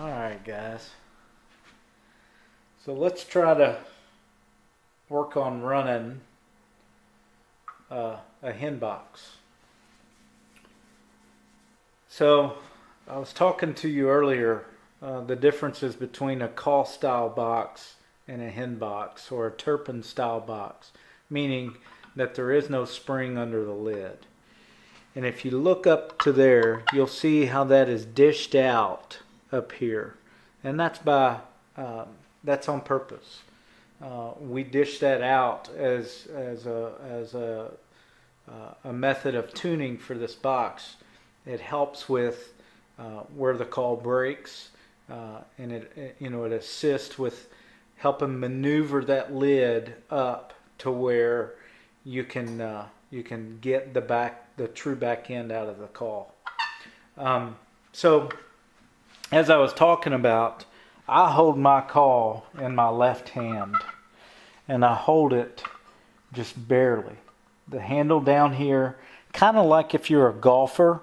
Alright guys, so let's try to work on running a hen box. So I was talking to you earlier the differences between a call style box and a hen box, or a turpin style box, meaning that there is no spring under the lid. And if you look up to there, you'll see how that is dished out up here, and that's that's on purpose. We dish that out as a method of tuning for this box. It helps with where the call breaks, and it assists with helping maneuver that lid up to where you can get the true back end out of the call. So as I was talking about, I hold my call in my left hand, and I hold it just barely. The handle down here, kind of like if you're a golfer,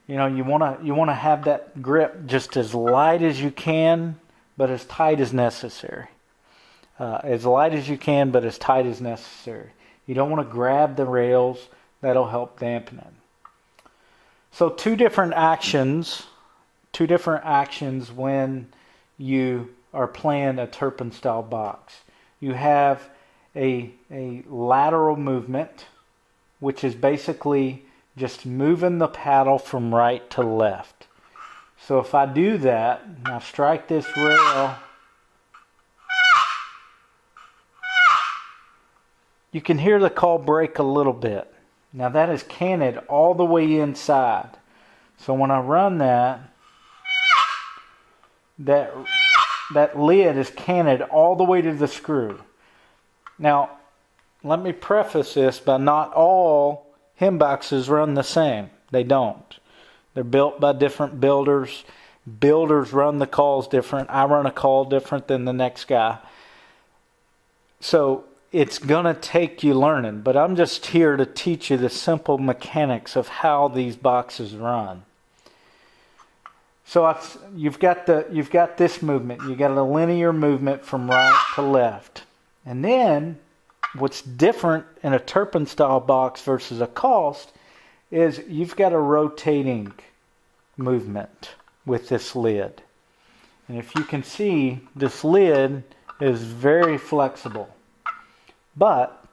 you wanna have that grip just as light as you can, but as tight as necessary. As light as you can, but as tight as necessary. You don't want to grab the rails. That'll help dampen it. So two different actions when you are playing a turpin style box. You have a lateral movement, which is basically just moving the paddle from right to left. So if I do that, and I strike this rail, you can hear the call break a little bit. Now that is canted all the way inside. So when I run that lid is canted all the way to the screw. Now, let me preface this by not all hen boxes run the same. They don't. They're built by different builders. Builders run the calls different. I run a call different than the next guy. So it's going to take you learning, but I'm just here to teach you the simple mechanics of how these boxes run. So you've got this movement. You've got a linear movement from right to left. And then what's different in a turpin style box versus a cast is you've got a rotating movement with this lid. And if you can see, this lid is very flexible. But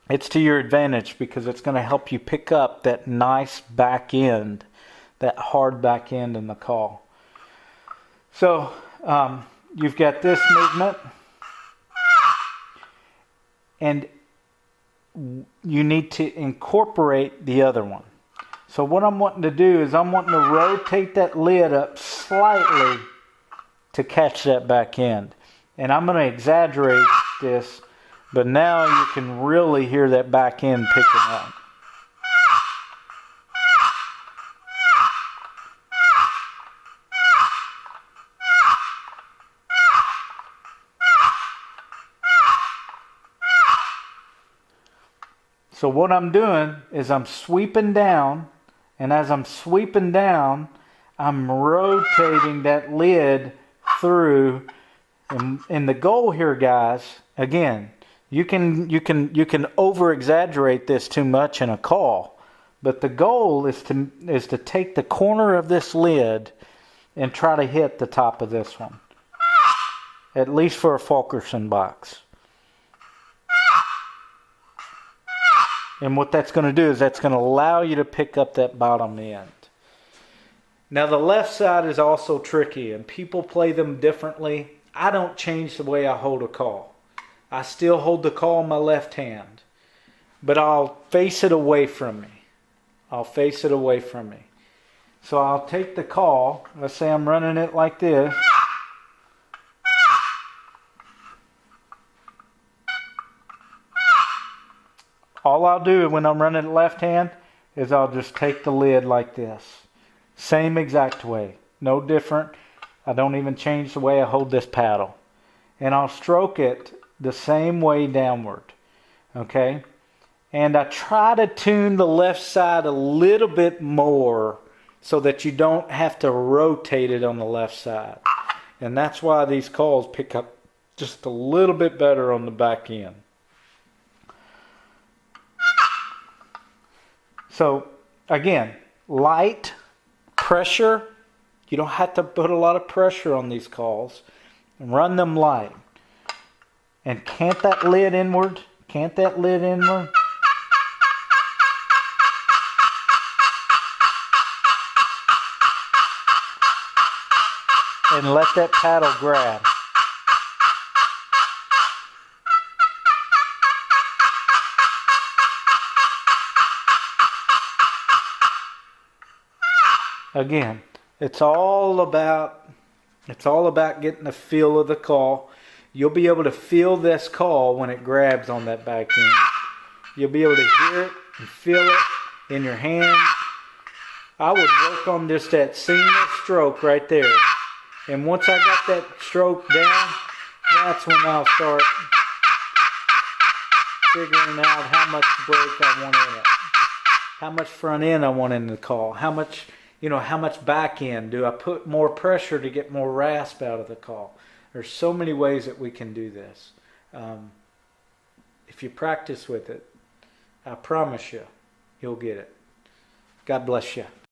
it's to your advantage because it's going to help you pick up that nice back end, that hard back end in the call. So you've got this movement, and you need to incorporate the other one. So what I'm wanting to do is I'm wanting to rotate that lid up slightly to catch that back end. And I'm going to exaggerate this, but now you can really hear that back end picking up. So what I'm doing is I'm sweeping down, and as I'm sweeping down, I'm rotating that lid through. And the goal here, guys, again, you can over exaggerate this too much in a call, but the goal is to take the corner of this lid and try to hit the top of this one, at least for a Fulkerson box. And what that's going to do is that's going to allow you to pick up that bottom end. Now the left side is also tricky, and people play them differently. I don't change the way I hold a call. I still hold the call in my left hand, but I'll face it away from me. So I'll take the call. Let's say I'm running it like this. All I'll do when I'm running it left hand is I'll just take the lid like this. Same exact way. No different. I don't even change the way I hold this paddle. And I'll stroke it the same way downward. Okay? And I try to tune the left side a little bit more so that you don't have to rotate it on the left side. And that's why these calls pick up just a little bit better on the back end. So again, light pressure. You don't have to put a lot of pressure on these calls. Run them light. And cant that lid inward. Cant that lid inward. And let that paddle grab. Again, it's all about getting the feel of the call. You'll be able to feel this call when it grabs on that back end. You'll be able to hear it and feel it in your hand. I would work on just that single stroke right there. And once I got that stroke down, that's when I'll start figuring out how much break I want in it. How much front end I want in the call. How much back end. Do I put more pressure to get more rasp out of the call? There's so many ways that we can do this. If you practice with it, I promise you, you'll get it. God bless you.